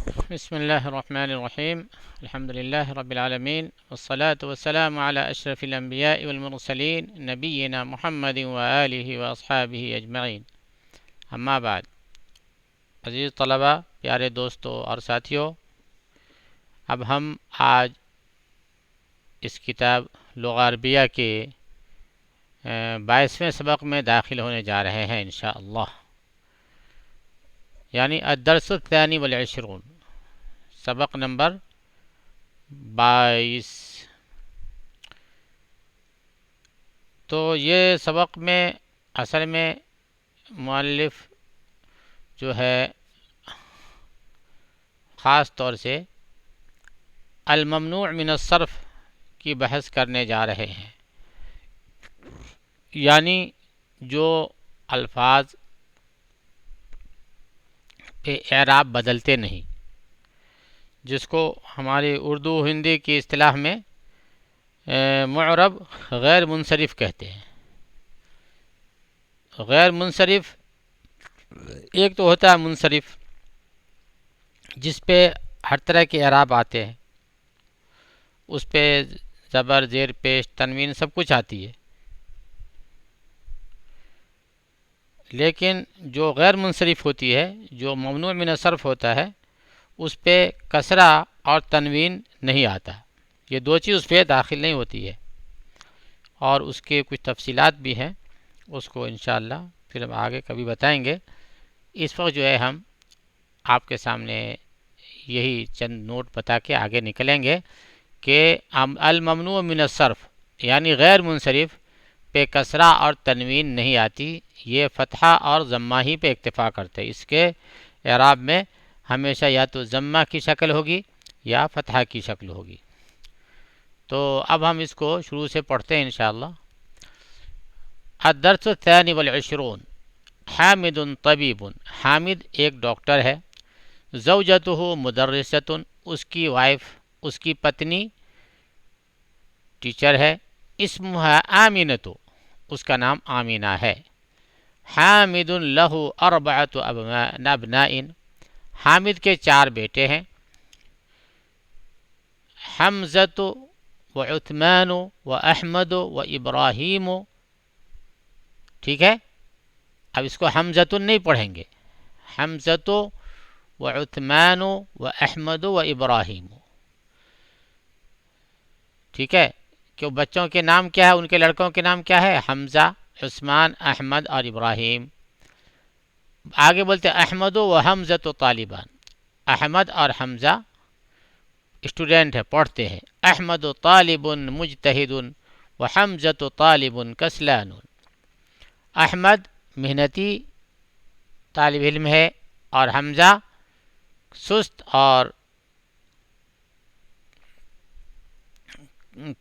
بسم الله الرحمن الرحيم. الحمد لله رب العالمين، والصلاة والسلام على أشرف الأنبياء والمرسلين نبينا محمد وآله وأصحابه أجمعين. اما بعد، عزیز طلباء، پیارے دوستوں اور ساتھیوں، اب ہم آج اس کتاب لغہ عربیہ کے 22ویں سبق میں داخل ہونے جا رہے ہیں انشاءاللہ، یعنی الدرس الثانی والعشرون، سبق نمبر 22۔ تو یہ سبق میں اصل میں مؤلف جو ہے خاص طور سے الممنوع من الصرف کی بحث کرنے جا رہے ہیں، یعنی جو الفاظ پہ اعراب بدلتے نہیں، جس کو ہماری اردو ہندی کی اصطلاح میں معرب غیر منصرف کہتے ہیں۔ غیر منصرف ایک تو ہوتا ہے منصرف، جس پہ ہر طرح کے اعراب آتے ہیں، اس پہ زبر، زیر پیش، تنوین سب کچھ آتی ہے۔ لیکن جو غیر منصرف ہوتی ہے، جو ممنوع من الصرف ہوتا ہے، اس پہ کسرہ اور تنوین نہیں آتا۔ یہ دو چیز اس پہ داخل نہیں ہوتی ہے، اور اس کے کچھ تفصیلات بھی ہیں، اس کو انشاءاللہ پھر ہم آگے کبھی بتائیں گے۔ اس وقت جو ہے ہم آپ کے سامنے یہی چند نوٹ بتا کے آگے نکلیں گے کہ الممنوع من الصرف یعنی غیر منصرف پہ کسرہ اور تنوین نہیں آتی، یہ فتحہ اور ضمہ ہی پہ اکتفا کرتے ہیں۔ اس کے اعراب میں ہمیشہ یا تو ضمہ کی شکل ہوگی یا فتحہ کی شکل ہوگی۔ تو اب ہم اس کو شروع سے پڑھتے ہیں انشاءاللہ۔ الدرس الثانی والعشرون، حامد طبیب، حامد ایک ڈاکٹر ہے، زوجتہ مدرسۃ، اس کی وائف، اس کی پتنی ٹیچر ہے، اسمها آمینۃ، اس کا نام آمینہ ہے، حامد لہ اربعۃ ابناء، حامد کے 4 بیٹے ہیں، حمزۃ و عثمان و احمد و ابراہیم۔ ٹھیک ہے، اب اس کو حمزۃ نہیں پڑھیں گے، حمزۃ و عثمان و احمد و ابراہیم۔ ٹھیک ہے، کہ بچوں کے نام کیا ہے، ان کے لڑکوں کے نام کیا ہے؟ حمزہ، عثمان، احمد اور ابراہیم۔ آگے بولتے احمد و حمزۃ طالبان، احمد اور حمزہ اسٹوڈنٹ ہے، پڑھتے ہیں، احمد طالب مجتہد و حمزۃ طالب کسلان۔ احمد محنتی طالب علم ہے اور حمزہ سست اور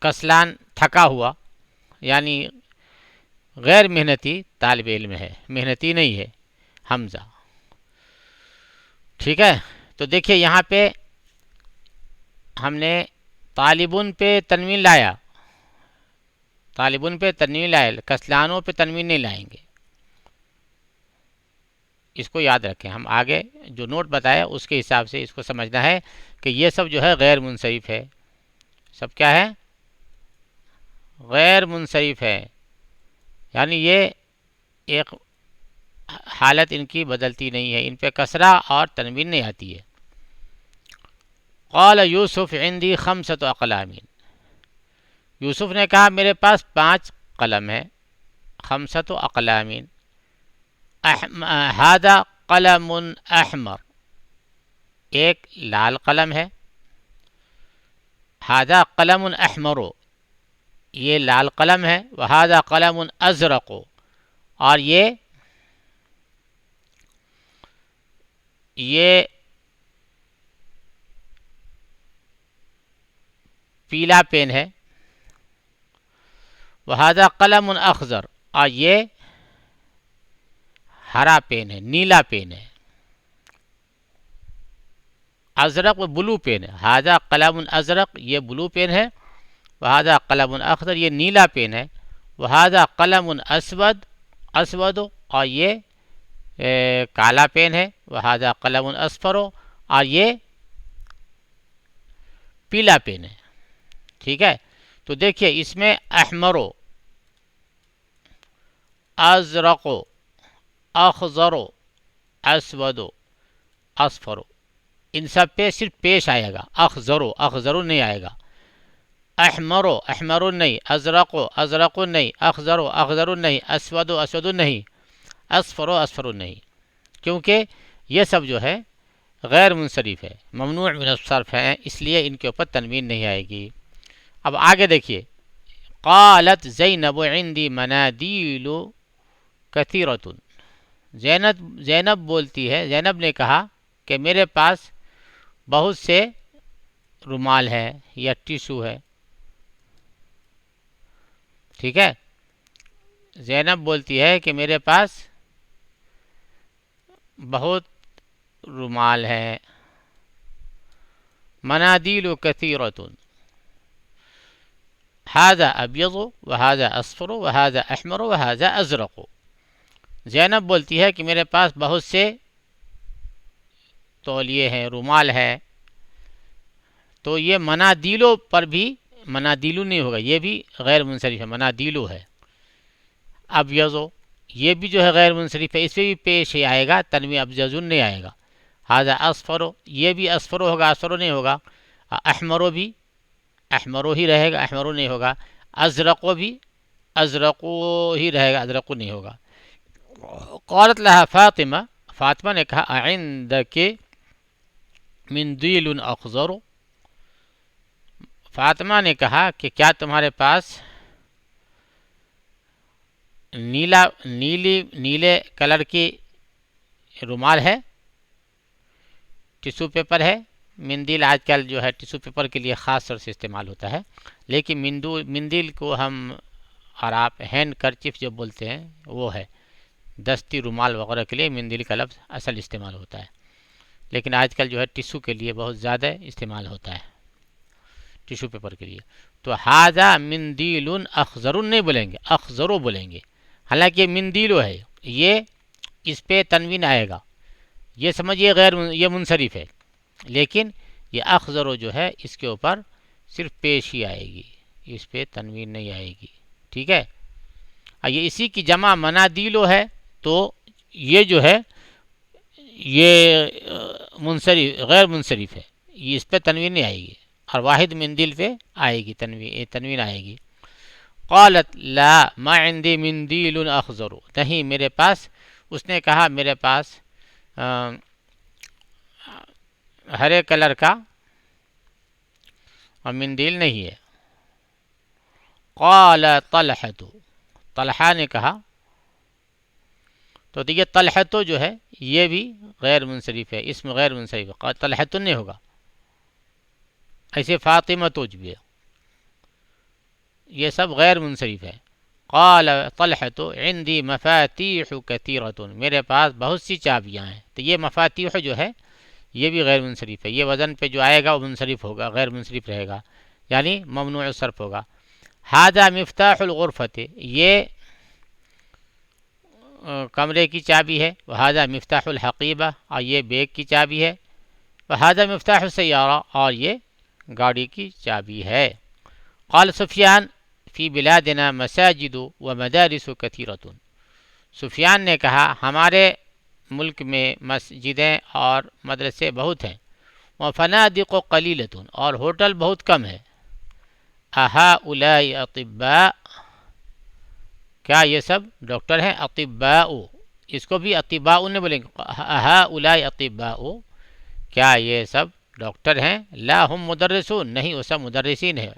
کسلان تھکا ہوا، یعنی غیر محنتی طالب علم ہے، محنتی نہیں ہے حمزہ۔ ٹھیک ہے، تو دیکھیے یہاں پہ ہم نے طالبن پہ تنوین لایا، طالبن پہ تنوین لایا، کسلانوں پہ تنوین نہیں لائیں گے، اس کو یاد رکھیں۔ ہم آگے جو نوٹ بتایا اس کے حساب سے اس کو سمجھنا ہے کہ یہ سب جو ہے غیر منصرف ہے، سب کیا ہے؟ غیر منصرف ہے، یعنی یہ ایک حالت ان کی بدلتی نہیں ہے، ان پہ کسرہ اور تنوین نہیں آتی ہے۔ قال یوسف عندی 5 اقلام، یوسف نے کہا میرے پاس 5 قلم ہے، 5 اقلام، هذا قلم احمر، ایک لال قلم ہے، هذا قلم احمر، یہ لال قلم ہے، وهذا قلم ازرق، اور یہ پیلا پین ہے، وهذا قلم اخضر، اور یہ ہرا پین ہے، نیلا پین ہے، ازرق بلو پین ہے، هذا قلم ازرق یہ بلو پین ہے، وهذا قلم اخضر یہ نیلا پین ہے، وهذا قلم اسود اور یہ کالا پین ہے، وهذا قلم اصفر اور یہ پیلا پین ہے. ٹھیک ہے. تو دیکھیے اس میں احمرو، ازرقو، اخضرو، اسودو، اصفرو، ان سب پہ صرف پیش آئے گا. اخضرو، اخضرو نہیں آئے گا. احمرو، احمرو نہیں. ازرقو، ازرقو نہیں. اخضرو، اخضرو نہیں. اسودو، اسودو نہیں. اصفرو، اصفرو نہیں. کیونکہ یہ سب جو ہے غیر منصرف ہے، ممنوع من الصرف ہے، اس لیے ان کے اوپر تنوین نہیں آئے گی. اب آگے دیکھیے، قالت زینب عندی منادیل کثیرۃ. زینب بولتی ہے، زینب نے کہا کہ میرے پاس بہت سے رومال ہے یا ٹیشو ہے. ٹھیک ہے. زینب بولتی ہے کہ میرے پاس بہت رومال ہے. منادیل کثیرۃ، هذا ابیض وهذا اصفر وهذا احمر وهذا ازرق. زینب بولتی ہے کہ میرے پاس بہت سے تولیے ہیں، رومال ہے. تو یہ منادیلوں پر بھی منادیلو نہیں ہوگا، یہ بھی غیر منصرف ہے، منادیلو ہے. ابیضو، یہ بھی جو ہے غیر منصرف ہے، اس پہ بھی پیش ہی آئے گا، تنوین ابجزن نہیں آئے گا. هذا اصفرو، یہ بھی اصفرو ہوگا، اصفرو نہیں ہوگا. احمرو بھی احمرو ہی رہے گا، احمرو نہیں ہوگا. ازرقو بھی ازرقو ہی رہے گا، ازرقو نہیں ہوگا. قالت لها فاطمہ، فاطمہ نے کہا عندک مندیل اخضر. فاطمہ نے کہا کہ کیا تمہارے پاس نیلے کلر کی رومال ہے، ٹیشو پیپر ہے. مندیل آج کل جو ہے ٹیشو پیپر کے لیے خاص طور سے استعمال ہوتا ہے، لیکن مندیل کو ہم اور آپ ہینڈ کرچیف جو بولتے ہیں وہ ہے، دستی رومال وغیرہ کے لیے مندیل کا لفظ اصل استعمال ہوتا ہے، لیکن آج کل جو ہے ٹیشو کے لیے بہت زیادہ استعمال ہوتا ہے، ٹیشو پیپر کے لیے. تو ہاذا مندیل اخضر نہیں بولیں گے، اخضرو بولیں گے. حالانکہ یہ مندیلو ہے، یہ اس پہ تنوین آئے گا، یہ سمجھیے یہ منصرف ہے، لیکن یہ اخضرو جو ہے اس کے اوپر صرف پیش ہی آئے گی، اس پہ تنوین نہیں آئے گی. ٹھیک ہے. یہ اسی کی جمع منادیلو ہے، تو یہ جو ہے یہ منصرف غیر منصرف ہے، یہ اس پہ تنوین نہیں آئے گی، اور واحد مندیل پہ آئے گی، تنوین آئے گی. قالت لا ما عندي مندیل اخضر، نہیں میرے پاس، اس نے کہا میرے پاس ہرے کلر کا مندیل نہیں ہے. قال طلحۃ، طلحہ نے کہا. تو دیکھیے طلحۃ جو ہے یہ بھی غیر منصرف ہے، اسم غیر منصرف ہے، طلحۃ نہیں ہوگا. ایسے فاطمہ توج بھی ہے، یہ سب غیر منصرف ہے. قال طلحۃ عندي مفاتیح کثیرۃ، میرے پاس بہت سی چابیاں ہیں. تو یہ مفاتیح جو ہے یہ بھی غیر منصرف ہے، یہ وزن پہ جو آئے گا وہ منصرف ہوگا، غیر منصرف رہے گا، یعنی ممنوع الصرف ہوگا. هذا مفتاح الغرفۃ، یہ کمرے کی چابی ہے. وهذا مفتاح الحقیبہ، اور یہ بیگ کی چابی ہے. وهذا مفتاح السیارہ، اور یہ گاڑی کی چابی ہے. قال سفیان فی بلادنا مساجد و مدارس کثیرۃ، سفیان نے کہا ہمارے ملک میں مسجدیں اور مدرسے بہت ہیں. وفنادق قلیلۃ، اور ہوٹل بہت کم ہے. اہؤلاء اطباء، کیا یہ سب ڈاکٹر ہیں؟ اطباء، اس کو بھی اطباء نہیں بولیں گے. اہؤلاء اطباء، کیا یہ سب ڈاکٹر ہیں؟ لا هم مدرسون، نہیں وہ سب مدرسین ہیں.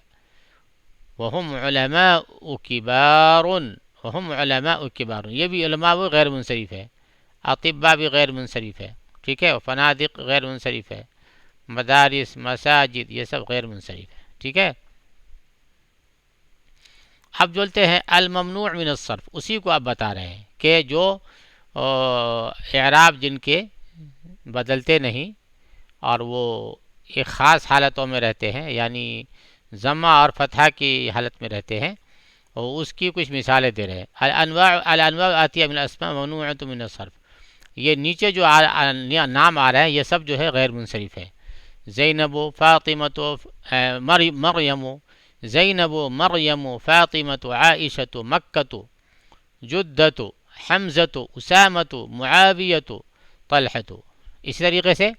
وهم علماء کبار، وهم علماء کبار، یہ بھی علماء بھی غیر منصرف ہے، اطباء بھی غیر منصرف ہے. ٹھیک ہے. فنادق غیر منصرف ہے، مدارس، مساجد، یہ سب غیر منصرف ہے. ٹھیک ہے. اب بولتے ہیں الممنوع من الصرف، اسی کو آپ بتا رہے ہیں کہ جو اعراب جن کے بدلتے نہیں اور وہ ایک خاص حالتوں میں رہتے ہیں، یعنی ضمہ اور فتحہ کی حالت میں رہتے ہیں، اور اس کی کچھ مثالیں دے رہے ہیں. الانواع آتیہ من الاسماء ممنوعۃ من الصرف، یہ نیچے جو نام آ رہے ہیں یہ سب جو ہے غیر منصرف ہے. زینب فاطمة مریم زینب مریم فاطمة عائشة مکة جدت حمزة اسامة معاویة طلحة. اسی طریقے سے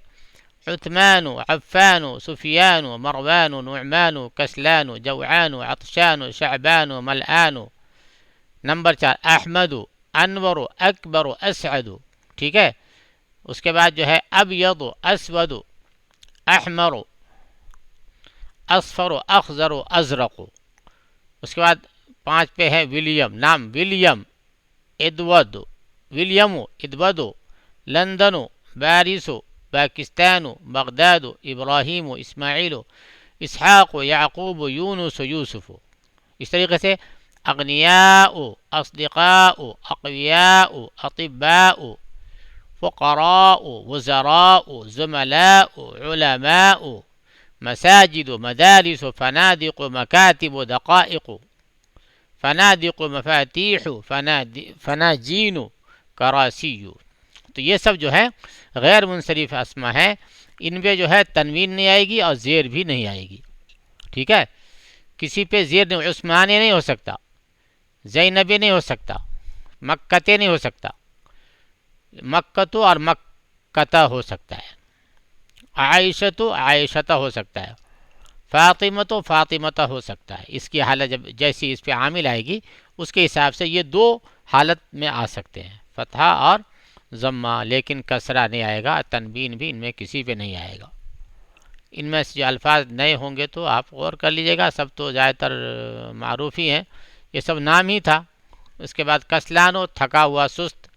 عثمان عفان سفیان مروان نعمان کسلان جوعان عطشان شعبان ملآن. نمبر 4 احمد انور اکبر اسعد. ٹھیک ہے. اس کے بعد جو ہے ابیض اسود احمر اصفر اخضر ازرق. اس کے بعد 5 پہ ہے ولیم نام ولیم ادود ولیم ادود لندن بارس پاکستان بغداد ابراہیم اسماعیل اسحاق یعقوب یونس یوسف. اس طریقے سے اغنیاء اصدقاء اقویاء اطباء فقراء وزراء زملاء علماء مساجد مدارس فنادق مکاتب دقائق فنادق مفاتیح فناجین کراسی. تو یہ سب جو ہے غیر منصرف اسما ہے. ان پہ جو ہے تنوین نہیں آئے گی اور زیر بھی نہیں آئے گی. ٹھیک ہے. کسی پہ زیر نہیں، عثمانی نہیں ہو سکتا، زینبی نہیں ہو سکتا، مکتے نہیں ہو سکتا، مکتو اور مکتہ ہو سکتا ہے، عائشتو عائشتہ ہو سکتا ہے، فاطمتو فاطمتہ ہو سکتا ہے. اس کی حالت جب جیسی اس پہ عامل آئے گی اس کے حساب سے یہ 2 حالت میں آ سکتے ہیں، فتحہ اور ضمہ. لیکن کسرہ نہیں آئے گا، تنوین بھی ان میں کسی پہ نہیں آئے گا. ان میں سے جو الفاظ نئے ہوں گے تو آپ غور کر لیجئے گا. سب تو زیادہ تر معروف ہی ہیں، یہ سب نام ہی تھا. اس کے بعد کسلانو تھکا ہوا سست،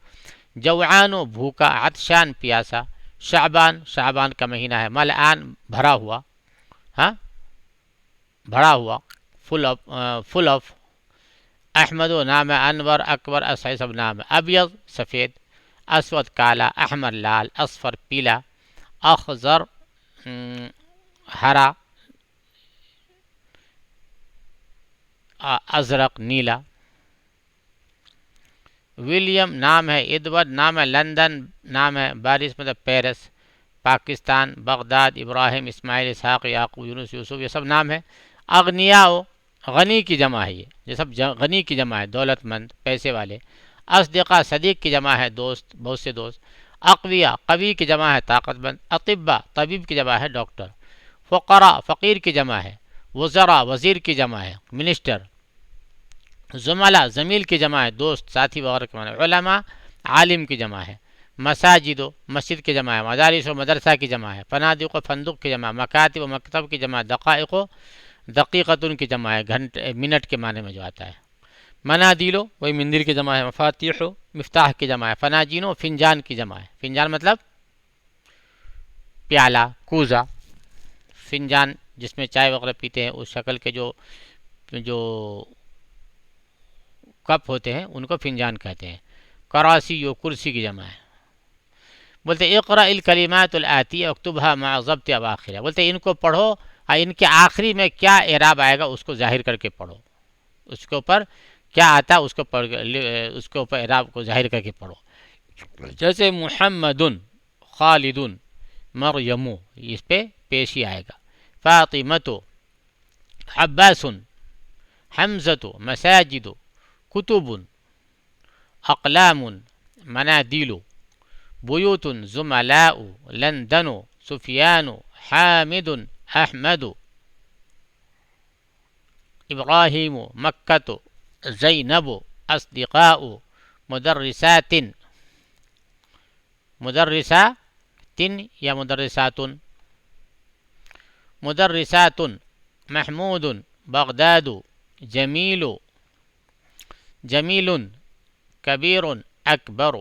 جوعانو بھوکا، عطشان پیاسا، شعبان شعبان کا مہینہ ہے، ملآن بھرا ہوا، ہاں بھرا ہوا فل آف. احمد و نام ہے، انور اکبر اسعد سب نام ہے. ابیض سفید، اسود کالا، احمر لال، اصفر پیلا، اخضر ہرا، ازرق نیلا. ولیم نام ہے، ادوارڈ نام ہے، لندن نام ہے، بارس مطلب پیرس، پاکستان بغداد ابراہیم اسماعیل اسحاق یعقوب یونس یوسف یہ سب نام ہے. اغنیاء غنی کی جمع ہے، یہ سب غنی کی جمع ہے، دولت مند پیسے والے. اصدقاء صدیق کی جمع ہے، دوست بہت سے دوست. اقویاء قوی کی جمع ہے، طاقت مند. اطباء طبیب کی جمع ہے، ڈاکٹر. فقراء فقیر کی جمع ہے. وزراء وزیر کی جمع ہے، منسٹر. زملاء زمیل کی جمع ہے، دوست ساتھی وغیرہ کی جمع ہے. علماء عالم کی جمع ہے. مساجد و مسجد کی جمع ہے. مدارس و مدرسہ کی جمع ہے. فنادق و فندق کی جمع ہے. مکاتب و مکتب کی جمع ہے. دقائق و دقیقتن کی جمع ہے، گھنٹے منٹ کے معنی میں جو آتا ہے. منادیل وہی مندر کی جمع ہے. مفاتیح مفتاح کی جمع ہے. فناجین فنجان کی جمع ہے. فنجان مطلب پیالہ کوزہ، فنجان جس میں چائے وغیرہ پیتے ہیں اس شکل کے جو کپ ہوتے ہیں ان کو فنجان کہتے ہیں. کراسی جو کرسی کی جمع ہے. بولتے اقرأ الکلمات الآتی اکتبها مع ضبط اواخرها. بولتے ان کو پڑھو اور ان کے آخری میں کیا اعراب آئے گا اس کو ظاہر کر کے پڑھو. اس کے اوپر کیا آتا اس کو اس کے اوپر اعراب کو ظاہر کر کے پڑھو. جیسے محمد خالد مریم اس پہ پیش ہی آئے گا. فاطمۃ عباس حمزۃ مساجد کتب اقلام منادیل بیوت زملاء لندن سفیان حامد احمد ابراہیم مکۃ زینب اصدقاء مدرسات یا مدرسات مدرسات محمود بغداد جمیل کبیر اکبر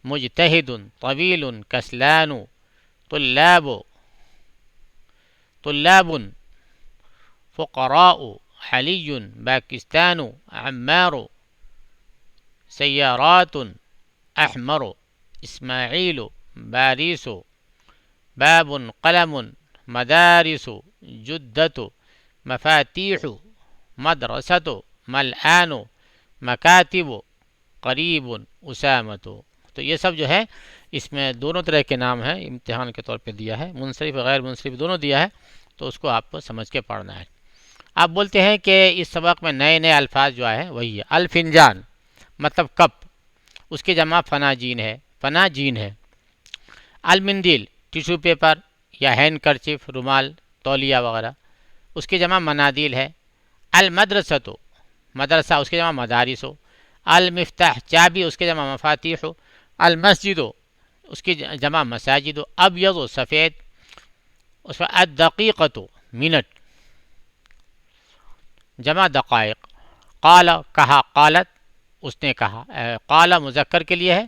مجتہد طویل کسلان طلاب فقراء حلی پاکستان عمار سیارات احمر اسماعیل باريس باب قلم مدارس جدة مفاتيح مدرسة ملآن مكاتب قريب أسامة. تو یہ سب جو ہے اس میں دونوں طرح کے نام ہیں، امتحان کے طور پہ دیا ہے، منصرف غیر منصرف دونوں دیا ہے، تو اس کو آپ کو سمجھ کے پڑھنا ہے۔ آپ بولتے ہیں کہ اس سبق میں نئے نئے الفاظ جو آئے ہیں وہی ہے۔ الفنجان مطلب کپ، اس کی جمع فناجین ہے، فناجین ہے۔ المندیل ٹیشو پیپر یا ہینڈ کرچیف، رومال، تولیہ وغیرہ، اس کی جمع منادیل ہے۔ المدرسۃ مدرسہ، اس کی جمع مدارس ہو۔ المفتاح چابی، اس کی جمع مفاتیح ہو۔ المسجد اس کی جمع مساجد ہو۔ ابیض سفید، اس میں الدقیقۃ منٹ، جمع دقائق۔ قال کہا، قالت اس نے کہا، قال مذکر کے لیے ہے،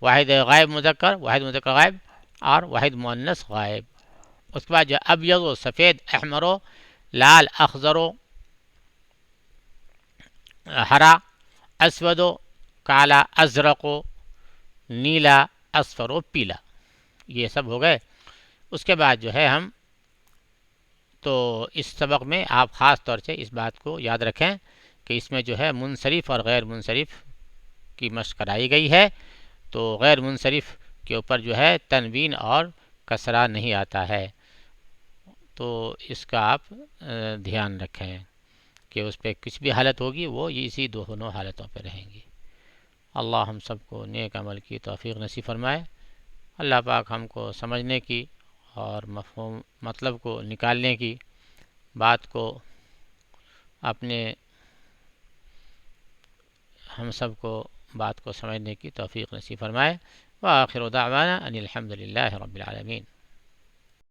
واحد غائب مذکر، واحد مذکر غائب، اور واحد مؤنث غائب۔ اس کے بعد جو ابیض و سفید، احمر و لال، اخضر و ہرا، اسود و کالا، ازرق و نیلا، اصفر و پیلا، یہ سب ہو گئے۔ اس کے بعد جو ہے ہم تو اس سبق میں آپ خاص طور سے اس بات کو یاد رکھیں کہ اس میں جو ہے منصرف اور غیر منصرف کی مشق کرائی گئی ہے، تو غیر منصرف کے اوپر جو ہے تنوین اور کسرہ نہیں آتا ہے، تو اس کا آپ دھیان رکھیں کہ اس پہ کچھ بھی حالت ہوگی وہ اسی دونوں حالتوں پہ رہیں گی۔ اللہ ہم سب کو نیک عمل کی توفیق نصیب فرمائے۔ اللہ پاک ہم کو سمجھنے کی اور مفہوم مطلب کو نکالنے کی، بات کو اپنے ہم سب کو بات کو سمجھنے کی توفیق نصیب فرمائے۔ وآخر دعوانا ان الحمد للہ رب العالمین۔